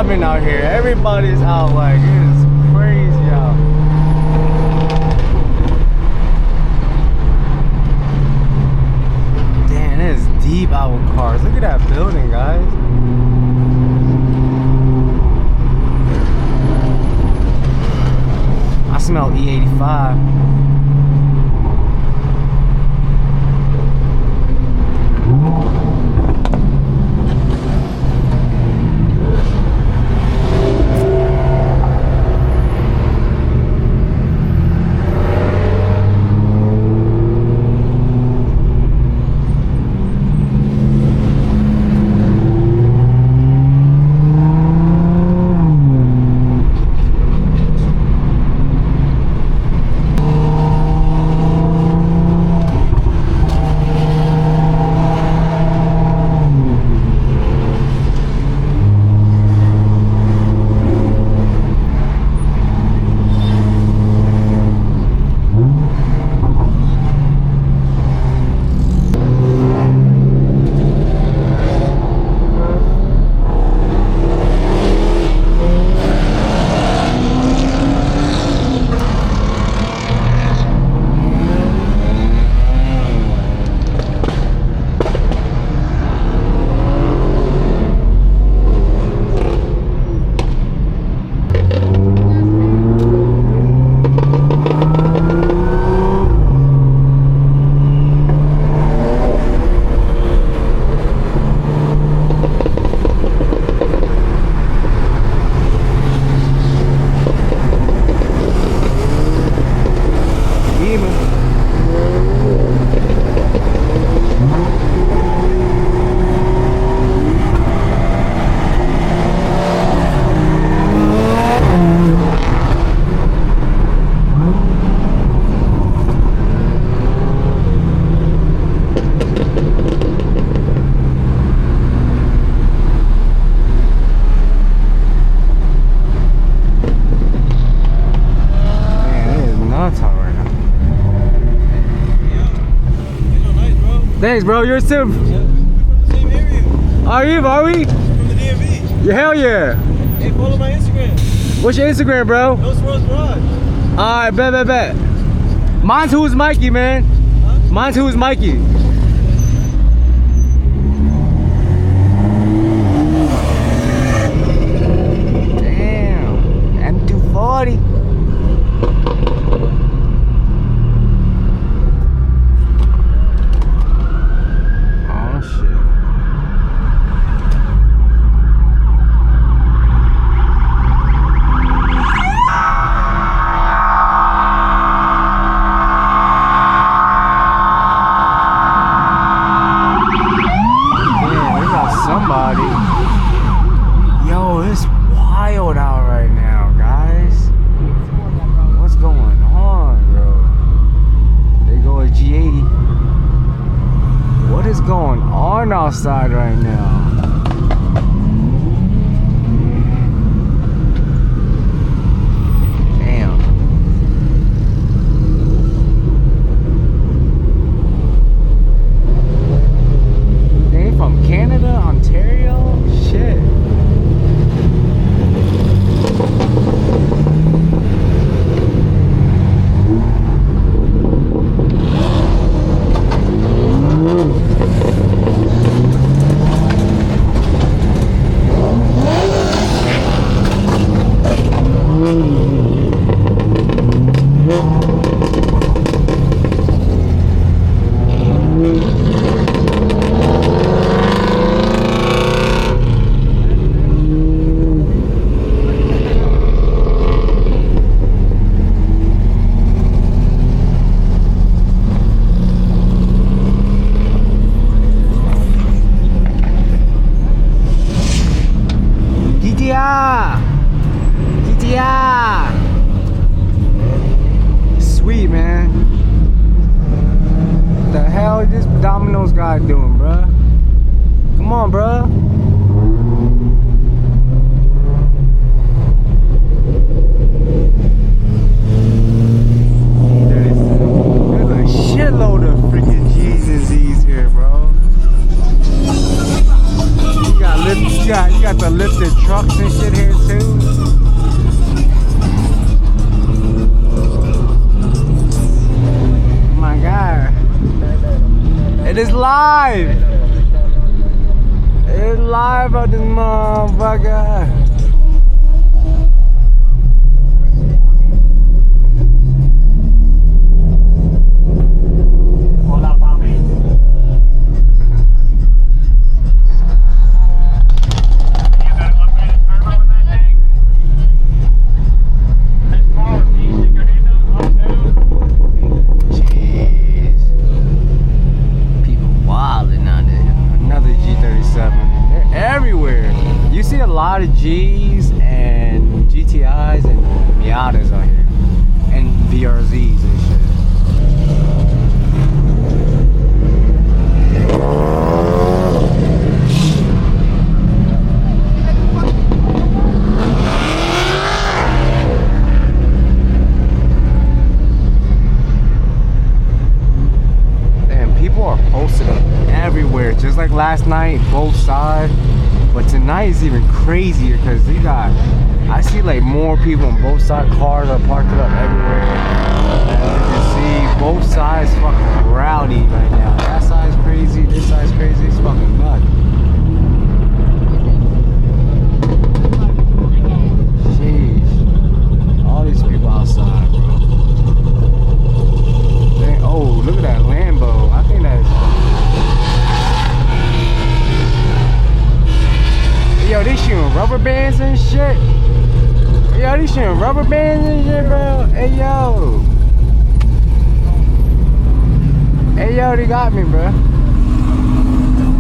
mobbing out here. Everybody's out, like, it is crazy out. Damn, it is deep out with cars. Look at that building, guys. I smell E85. Thanks, bro. You're too. Yeah, we're from the same area. Are we? From the DMV. Yeah, hell yeah. Hey, follow my Instagram. What's your Instagram, bro? No Swirls Garage. Alright, bet. Mine's Who's Mikey, man. Huh? Mine's Who's Mikey. Damn. M240. Yo, it's wild out right now, guys. What's going on, bro? There go a G80. What is going on outside right now? Damn. They from Canada, Ontario? Shit. GTR. Sweet, man. What the hell is this Domino's guy doing, bruh? Come on, bruh. There's a shitload of freaking G's and Z's here, bro. You got the lifted trucks and shit here. It is live. It's live on this motherfucker. A lot of G's and GTIs and Miatas on here, and VRZs and shit. And people are posted everywhere, just like last night, both sides. But tonight is even crazier because you got, I see like more people on both sides. Cars are parked up everywhere. As you can see, both sides fucking rowdy right now. That side's crazy, this side's crazy. It's fucking nuts. Jeez. All these people outside, bro. Dang, oh, look at that Lambo. I think that's... Yo, they shooting rubber bands and shit. Yo, they shooting rubber bands and shit, bro. Hey, yo. Hey, yo, they got me, bro.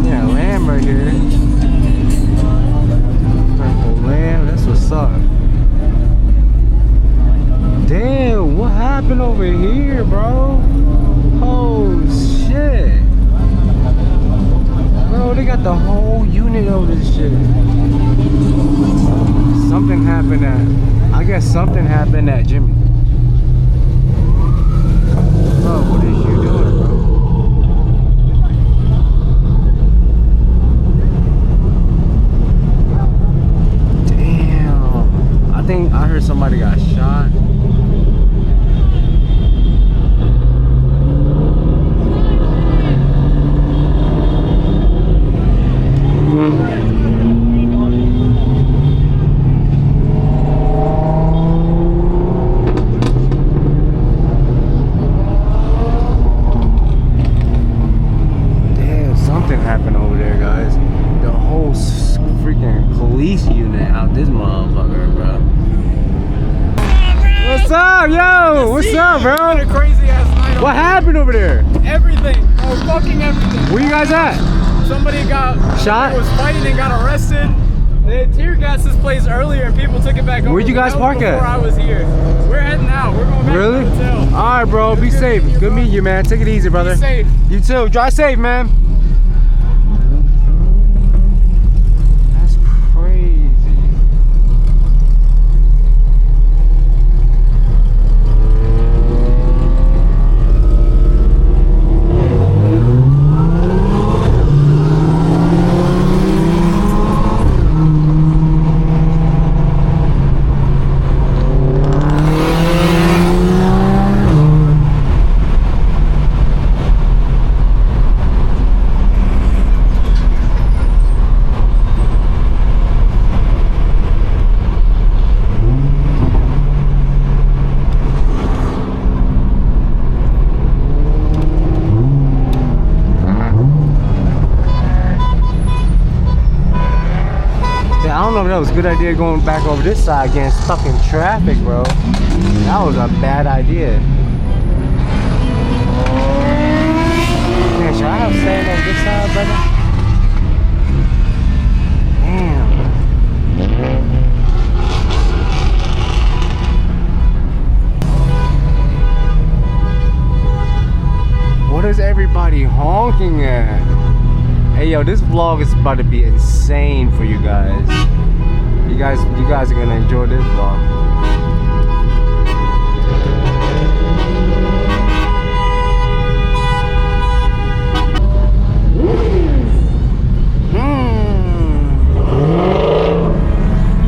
Yeah, lamb right here. Purple lamb, that's what's up. Damn, what happened over here, bro? Oh, shit. Bro, they got the whole unit of this shit. Something happened at, I guess something happened at Jimmy. Bro, what is you doing, bro? Damn. I think I heard somebody got shot. Police unit out this motherfucker, bro. What's up, yo? What's up, bro? What a crazy ass night. What happened over there? Everything. Oh, fucking everything. Where you guys at? Somebody got shot. Was fighting and got arrested. They tear gassed this place earlier and people took it back over. Where'd you guys park at? Before I was here. We're heading out. We're going back to the hotel. All right, bro. Be safe. Good meeting you, man. Take it easy, brother. Be safe. You too. Drive safe, man. I don't know if that was a good idea going back over this side getting stuck in traffic, bro. That was a bad idea. Man, should I have sand on this side, brother? Damn. What is everybody honking at? Hey yo, this vlog is about to be insane for you guys. You guys are gonna enjoy this vlog.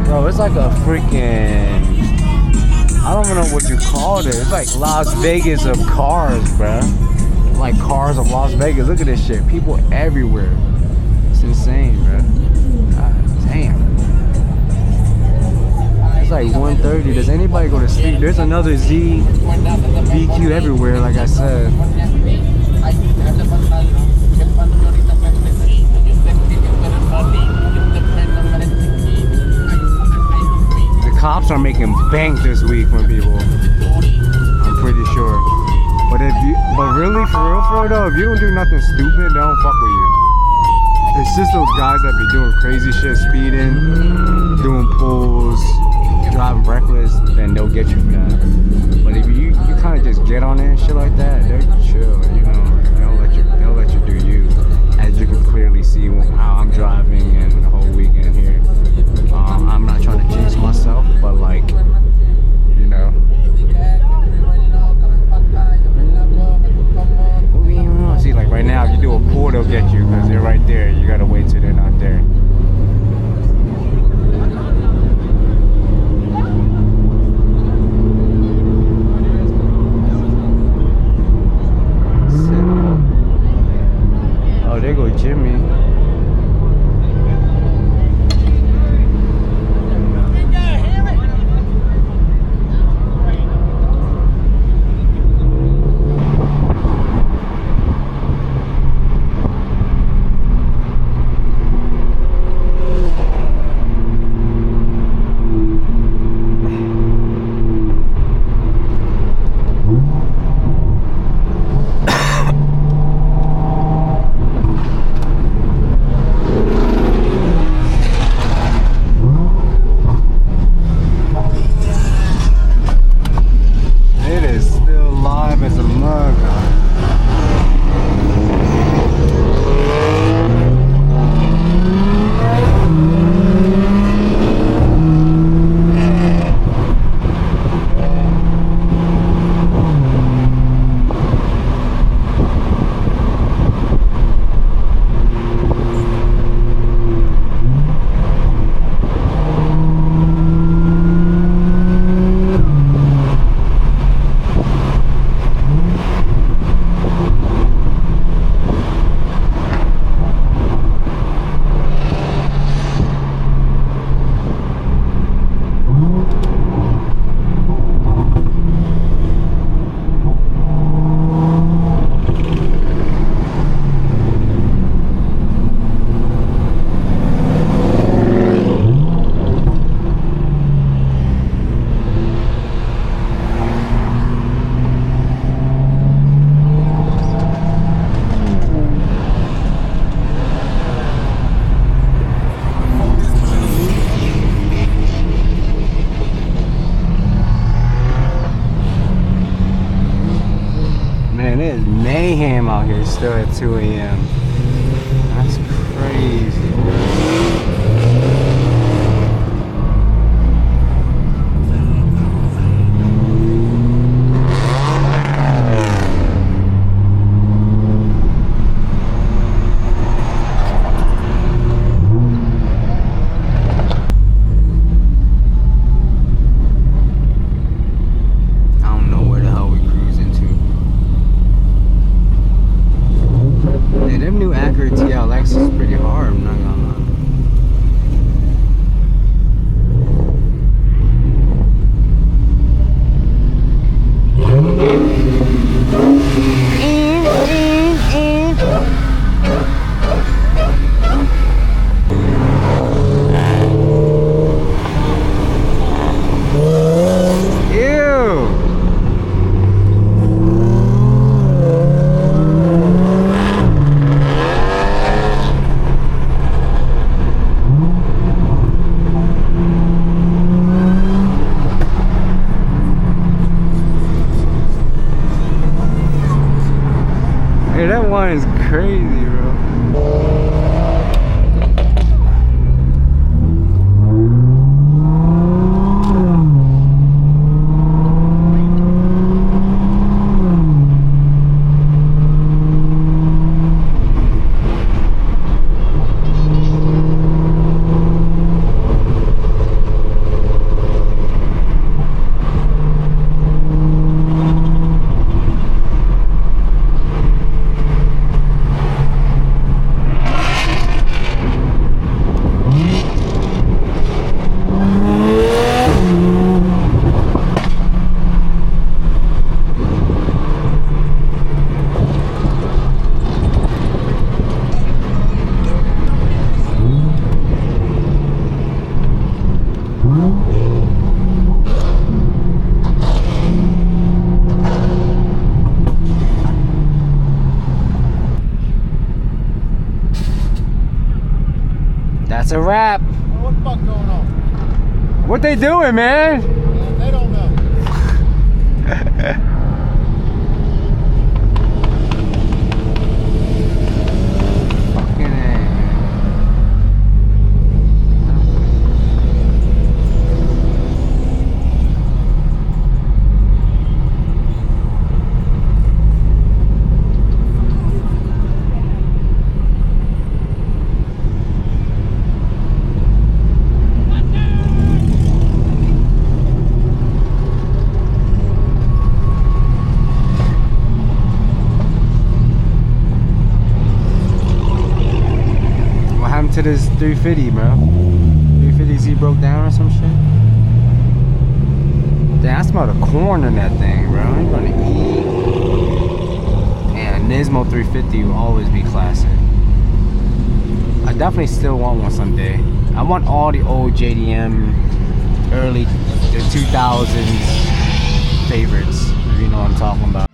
Bro, it's like a freaking, I don't even know what you call it. It's like Las Vegas of cars, bro. like cars of Las Vegas. Look at this shit. People everywhere. It's insane, bro. God damn. It's like 1:30. Does anybody go to sleep? There's another ZV-1 everywhere, like I said. The cops are making bank this week from people. I'm pretty sure. But really, for real though, if you don't do nothing stupid, they don't fuck with you. It's just those guys that be doing crazy shit, speeding, doing pulls, driving reckless, then they'll get you for that. But if you kind of just get on it and shit like that, they're chill, you know. They'll let you do you, as you can clearly see how I'm driving and the whole weekend here. I'm not trying to jinx myself, but like, you know. See, like right now, if you do a pull, they'll get you because they're right there. You gotta wait till they're not there. Oh, there go Jimmy. Mayhem out here still at 2 a.m. That's crazy, that one is crazy, bro. That's a wrap. What the fuck going on? What they doing, man? They don't know. Fucking A. To this 350, bro. 350Z broke down or some shit. Damn, I smell the corn in that thing, bro. I'm gonna eat. And Nismo 350 will always be classic. I definitely still want one someday. I want all the old JDM, early the 2000s favorites. If you know what I'm talking about.